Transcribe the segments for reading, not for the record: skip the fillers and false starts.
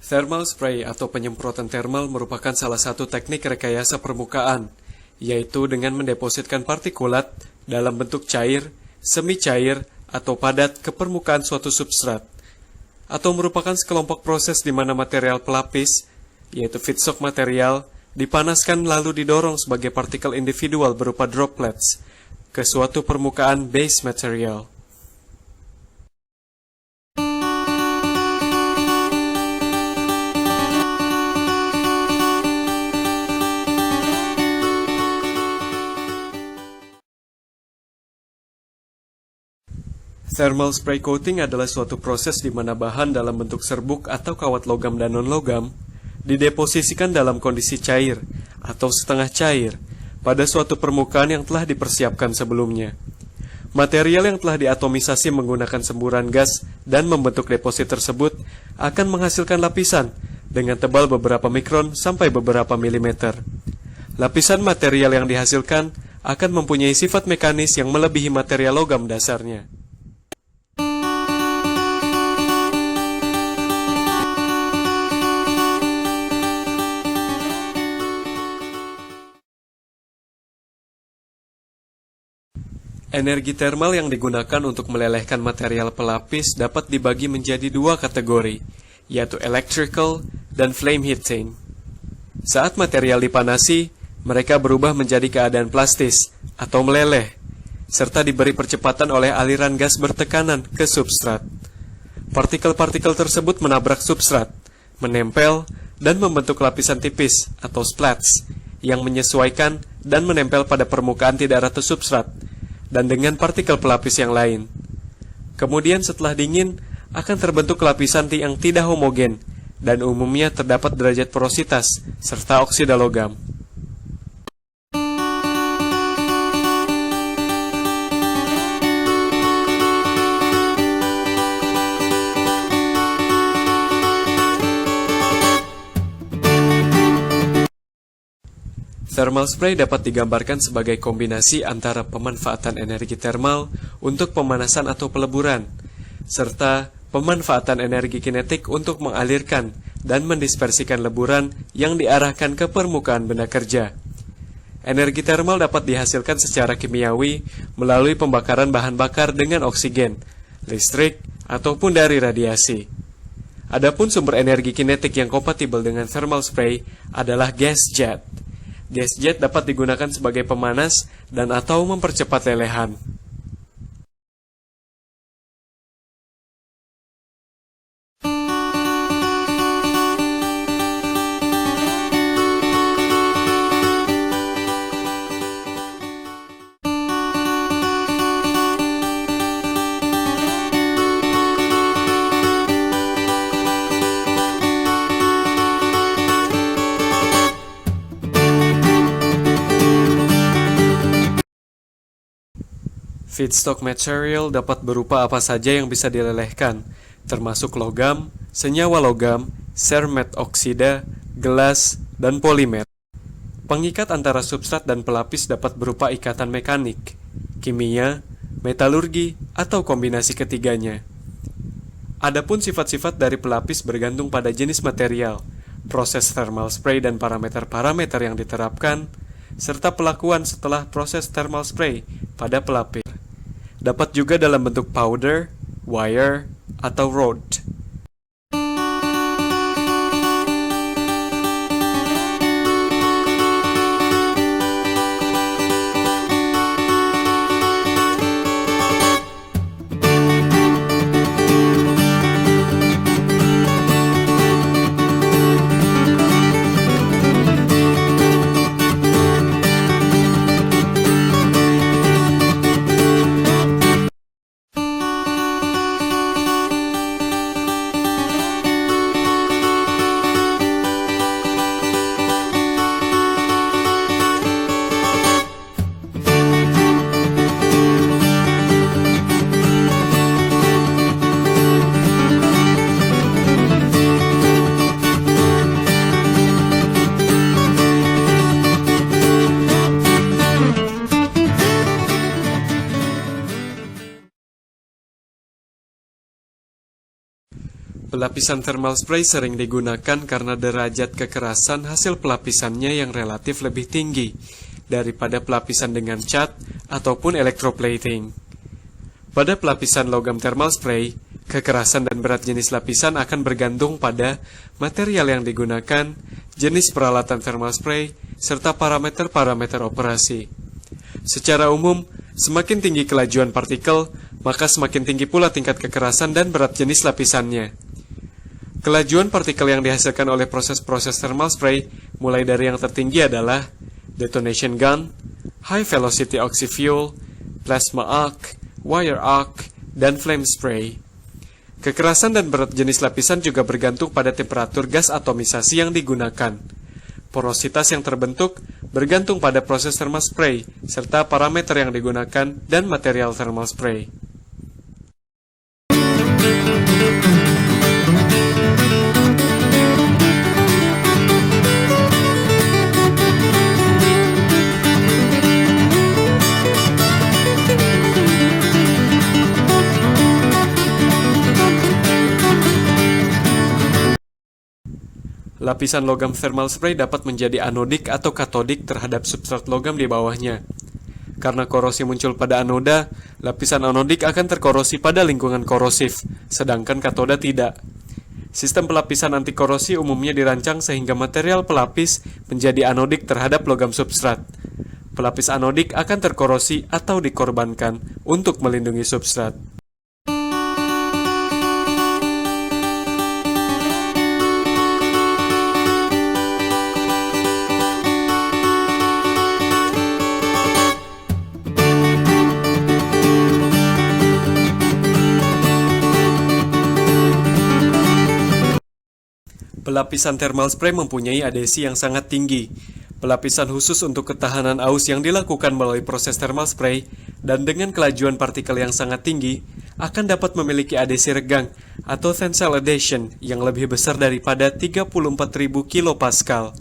Thermal spray atau penyemprotan thermal merupakan salah satu teknik rekayasa permukaan, yaitu dengan mendepositkan partikulat dalam bentuk cair, semi cair, atau padat ke permukaan suatu substrat, atau merupakan sekelompok proses di mana material pelapis, yaitu feedstock material, dipanaskan lalu didorong sebagai partikel individual berupa droplets ke suatu permukaan base material. Thermal spray coating adalah suatu proses di mana bahan dalam bentuk serbuk atau kawat logam dan non-logam dideposisikan dalam kondisi cair atau setengah cair pada suatu permukaan yang telah dipersiapkan sebelumnya. Material yang telah diatomisasi menggunakan semburan gas dan membentuk deposit tersebut akan menghasilkan lapisan dengan tebal beberapa mikron sampai beberapa milimeter. Lapisan material yang dihasilkan akan mempunyai sifat mekanis yang melebihi material logam dasarnya. Energi termal yang digunakan untuk melelehkan material pelapis dapat dibagi menjadi dua kategori, yaitu electrical dan flame heating. Saat material dipanasi, mereka berubah menjadi keadaan plastis atau meleleh, serta diberi percepatan oleh aliran gas bertekanan ke substrat. Partikel-partikel tersebut menabrak substrat, menempel, dan membentuk lapisan tipis atau splats yang menyesuaikan dan menempel pada permukaan tidak rata substrat dan dengan partikel pelapis yang lain. Kemudian setelah dingin, akan terbentuk lapisan yang tidak homogen, dan umumnya terdapat derajat porositas, serta oksida logam. Thermal spray dapat digambarkan sebagai kombinasi antara pemanfaatan energi termal untuk pemanasan atau peleburan, serta pemanfaatan energi kinetik untuk mengalirkan dan mendispersikan leburan yang diarahkan ke permukaan benda kerja. Energi termal dapat dihasilkan secara kimiawi melalui pembakaran bahan bakar dengan oksigen, listrik, ataupun dari radiasi. Adapun sumber energi kinetik yang kompatibel dengan thermal spray adalah gas jet. Gas jet dapat digunakan sebagai pemanas dan atau mempercepat lelehan. Feedstock material dapat berupa apa saja yang bisa dilelehkan, termasuk logam, senyawa logam, cermet oksida, gelas, dan polimer. Pengikat antara substrat dan pelapis dapat berupa ikatan mekanik, kimia, metalurgi, atau kombinasi ketiganya. Adapun sifat-sifat dari pelapis bergantung pada jenis material, proses thermal spray dan parameter-parameter yang diterapkan, serta pelakuan setelah proses thermal spray pada pelapis. Dapat juga dalam bentuk powder, wire, atau rod. Pelapisan thermal spray sering digunakan karena derajat kekerasan hasil pelapisannya yang relatif lebih tinggi daripada pelapisan dengan cat ataupun electroplating. Pada pelapisan logam thermal spray, kekerasan dan berat jenis lapisan akan bergantung pada material yang digunakan, jenis peralatan thermal spray, serta parameter-parameter operasi. Secara umum, semakin tinggi kelajuan partikel, maka semakin tinggi pula tingkat kekerasan dan berat jenis lapisannya. Kelajuan partikel yang dihasilkan oleh proses-proses thermal spray mulai dari yang tertinggi adalah detonation gun, high velocity oxyfuel, plasma arc, wire arc, dan flame spray. Kekerasan dan berat jenis lapisan juga bergantung pada temperatur gas atomisasi yang digunakan. Porositas yang terbentuk bergantung pada proses thermal spray serta parameter yang digunakan dan material thermal spray. Lapisan logam thermal spray dapat menjadi anodik atau katodik terhadap substrat logam di bawahnya. Karena korosi muncul pada anoda, lapisan anodik akan terkorosi pada lingkungan korosif, sedangkan katoda tidak. Sistem pelapisan anti korosi umumnya dirancang sehingga material pelapis menjadi anodik terhadap logam substrat. Pelapis anodik akan terkorosi atau dikorbankan untuk melindungi substrat. Pelapisan thermal spray mempunyai adhesi yang sangat tinggi. Pelapisan khusus untuk ketahanan aus yang dilakukan melalui proses thermal spray dan dengan kelajuan partikel yang sangat tinggi akan dapat memiliki adhesi regang atau tensile adhesion yang lebih besar daripada 34.000 kilopascal.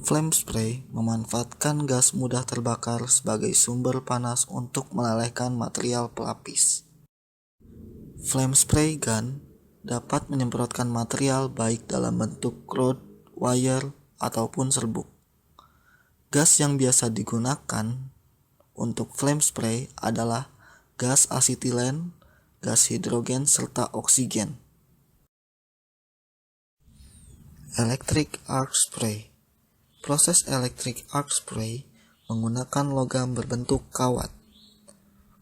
Flame spray memanfaatkan gas mudah terbakar sebagai sumber panas untuk melelehkan material pelapis. Flame spray gun dapat menyemprotkan material baik dalam bentuk rod, wire, ataupun serbuk. Gas yang biasa digunakan untuk flame spray adalah gas asetilen, gas hidrogen, serta oksigen. Electric arc spray. Proses electric arc spray menggunakan logam berbentuk kawat.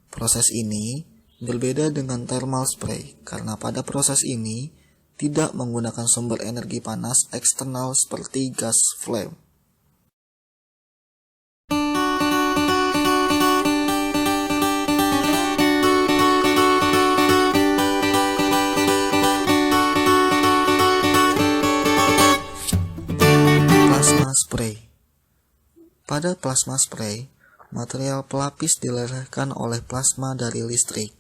Proses ini berbeda dengan thermal spray karena pada proses ini tidak menggunakan sumber energi panas eksternal seperti gas flame. Spray. Pada plasma spray, material pelapis dilelehkan oleh plasma dari listrik,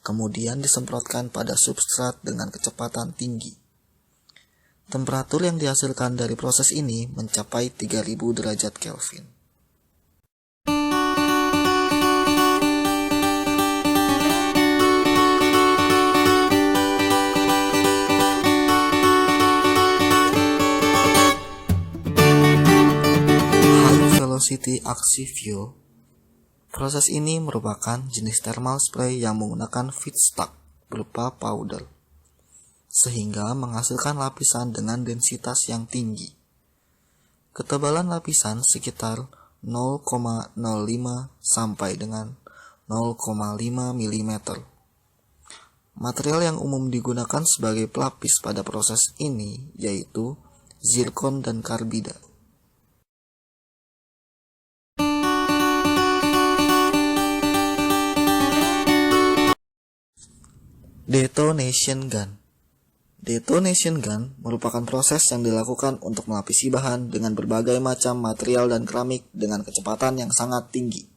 kemudian disemprotkan pada substrat dengan kecepatan tinggi. Temperatur yang dihasilkan dari proses ini mencapai 3000 derajat Kelvin. Velocity oxyfuel. Proses ini merupakan jenis thermal spray yang menggunakan feedstock berupa powder, sehingga menghasilkan lapisan dengan densitas yang tinggi. Ketebalan lapisan sekitar 0,05 sampai dengan 0,5 mm. Material yang umum digunakan sebagai pelapis pada proses ini yaitu zirkon dan karbida. Detonation gun. Detonation gun merupakan proses yang dilakukan untuk melapisi bahan dengan berbagai macam material dan keramik dengan kecepatan yang sangat tinggi.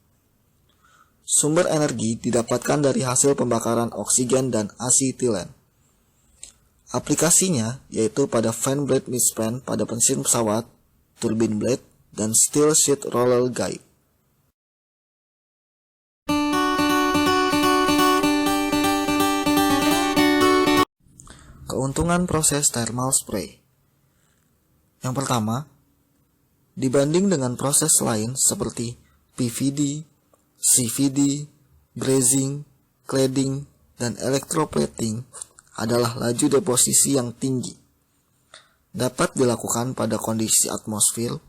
Sumber energi didapatkan dari hasil pembakaran oksigen dan asetilen. Aplikasinya yaitu pada fan blade midspan pada mesin pesawat, turbine blade, dan steel sheet roller guide. Keuntungan proses thermal spray. Yang pertama, dibanding dengan proses lain seperti PVD, CVD, brazing, cladding, dan electroplating adalah laju deposisi yang tinggi. Dapat dilakukan pada kondisi atmosfer.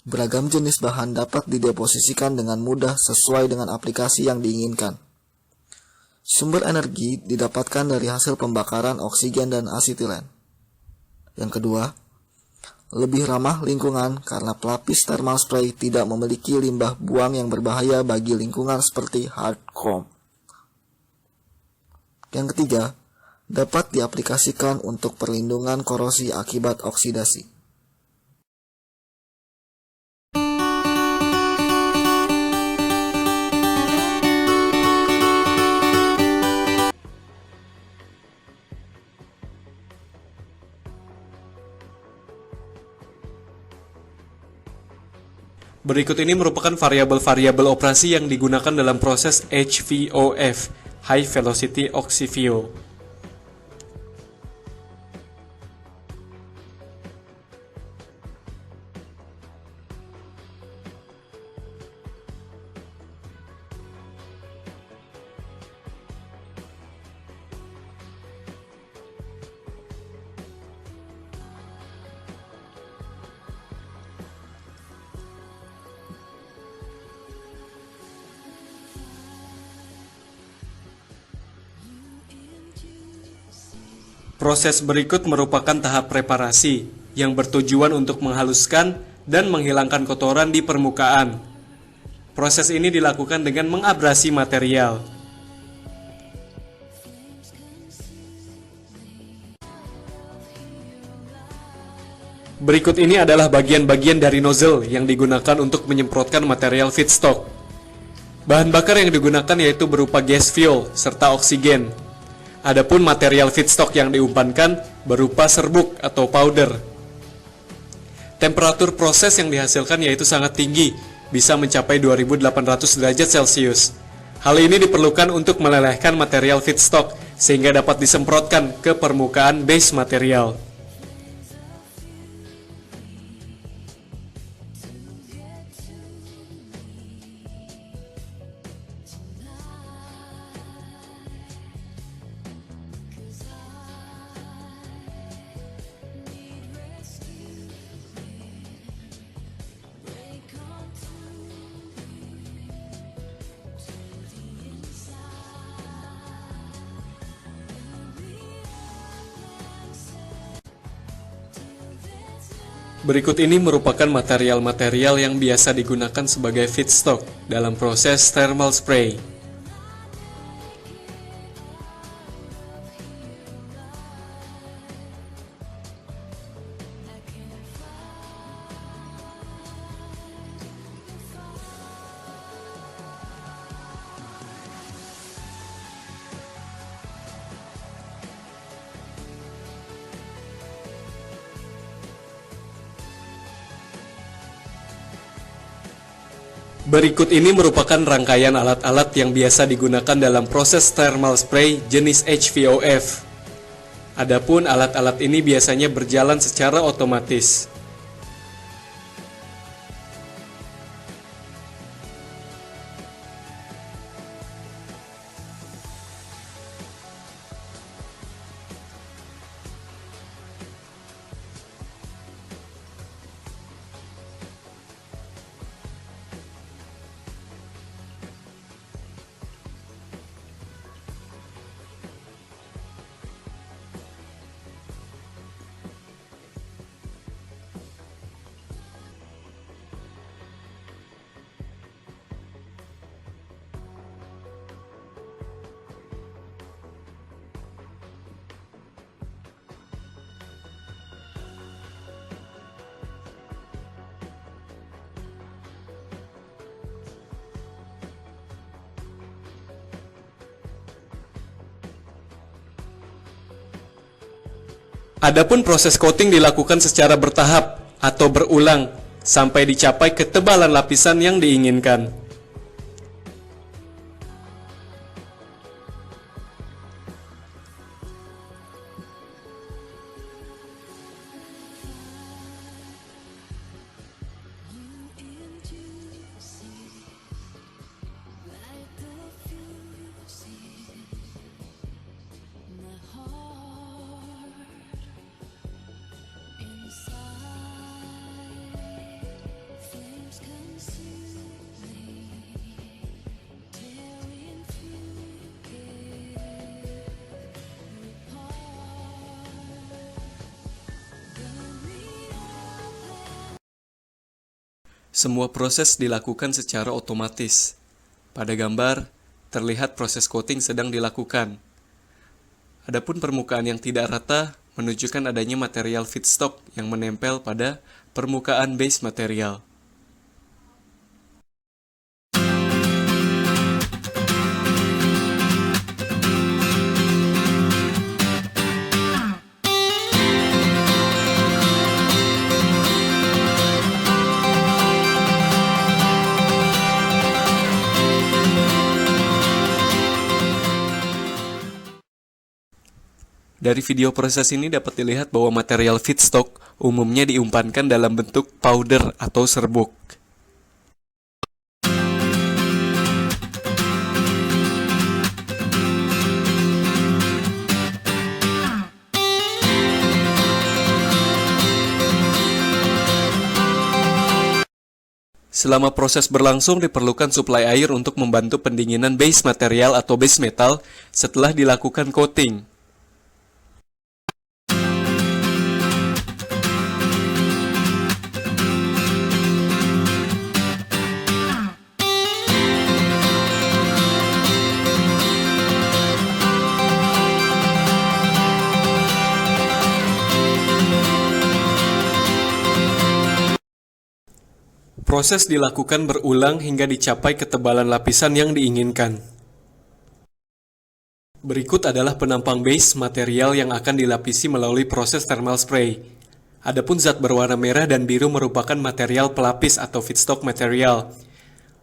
Beragam jenis bahan dapat dideposisikan dengan mudah sesuai dengan aplikasi yang diinginkan. Sumber energi didapatkan dari hasil pembakaran oksigen dan asetilen. Yang kedua, lebih ramah lingkungan karena pelapis thermal spray tidak memiliki limbah buang yang berbahaya bagi lingkungan seperti hard chrome. Yang ketiga, dapat diaplikasikan untuk perlindungan korosi akibat oksidasi. Berikut ini merupakan variabel-variabel operasi yang digunakan dalam proses HVOF, High Velocity Oxy-Fuel. Proses berikut merupakan tahap preparasi yang bertujuan untuk menghaluskan dan menghilangkan kotoran di permukaan. Proses ini dilakukan dengan mengabrasi material. Berikut ini adalah bagian-bagian dari nozzle yang digunakan untuk menyemprotkan material feedstock. Bahan bakar yang digunakan yaitu berupa gas fuel serta oksigen. Adapun material feedstock yang diumpankan berupa serbuk atau powder. Temperatur proses yang dihasilkan yaitu sangat tinggi, bisa mencapai 2800 derajat Celcius. Hal ini diperlukan untuk melelehkan material feedstock sehingga dapat disemprotkan ke permukaan base material. Berikut ini merupakan material-material yang biasa digunakan sebagai feedstock dalam proses thermal spray. Berikut ini merupakan rangkaian alat-alat yang biasa digunakan dalam proses thermal spray jenis HVOF. Adapun alat-alat ini biasanya berjalan secara otomatis. Adapun proses coating dilakukan secara bertahap atau berulang sampai dicapai ketebalan lapisan yang diinginkan. Semua proses dilakukan secara otomatis. Pada gambar, terlihat proses coating sedang dilakukan. Adapun permukaan yang tidak rata menunjukkan adanya material feedstock yang menempel pada permukaan base material. Dari video proses ini dapat dilihat bahwa material feedstock umumnya diumpankan dalam bentuk powder atau serbuk. Selama proses berlangsung diperlukan suplai air untuk membantu pendinginan base material atau base metal setelah dilakukan coating. Proses dilakukan berulang hingga dicapai ketebalan lapisan yang diinginkan. Berikut adalah penampang base material yang akan dilapisi melalui proses thermal spray. Adapun zat berwarna merah dan biru merupakan material pelapis atau feedstock material.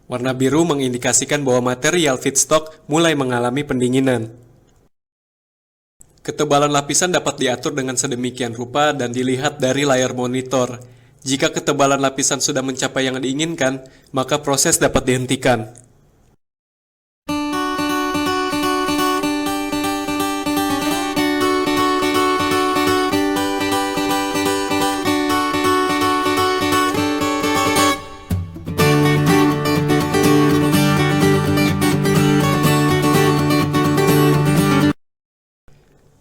Warna biru mengindikasikan bahwa material feedstock mulai mengalami pendinginan. Ketebalan lapisan dapat diatur dengan sedemikian rupa dan dilihat dari layar monitor. Jika ketebalan lapisan sudah mencapai yang diinginkan, maka proses dapat dihentikan.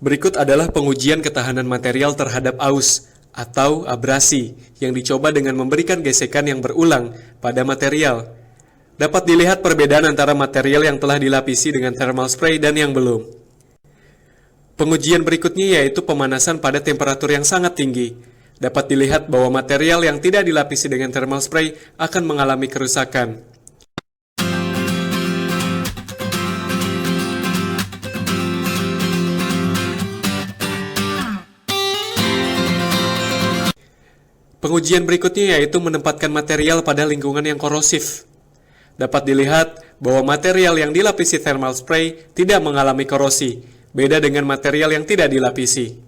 Berikut adalah pengujian ketahanan material terhadap aus atau abrasi yang dicoba dengan memberikan gesekan yang berulang pada material. Dapat dilihat perbedaan antara material yang telah dilapisi dengan thermal spray dan yang belum. Pengujian berikutnya yaitu pemanasan pada temperatur yang sangat tinggi. Dapat dilihat bahwa material yang tidak dilapisi dengan thermal spray akan mengalami kerusakan. Pengujian berikutnya yaitu menempatkan material pada lingkungan yang korosif. Dapat dilihat bahwa material yang dilapisi thermal spray tidak mengalami korosi, beda dengan material yang tidak dilapisi.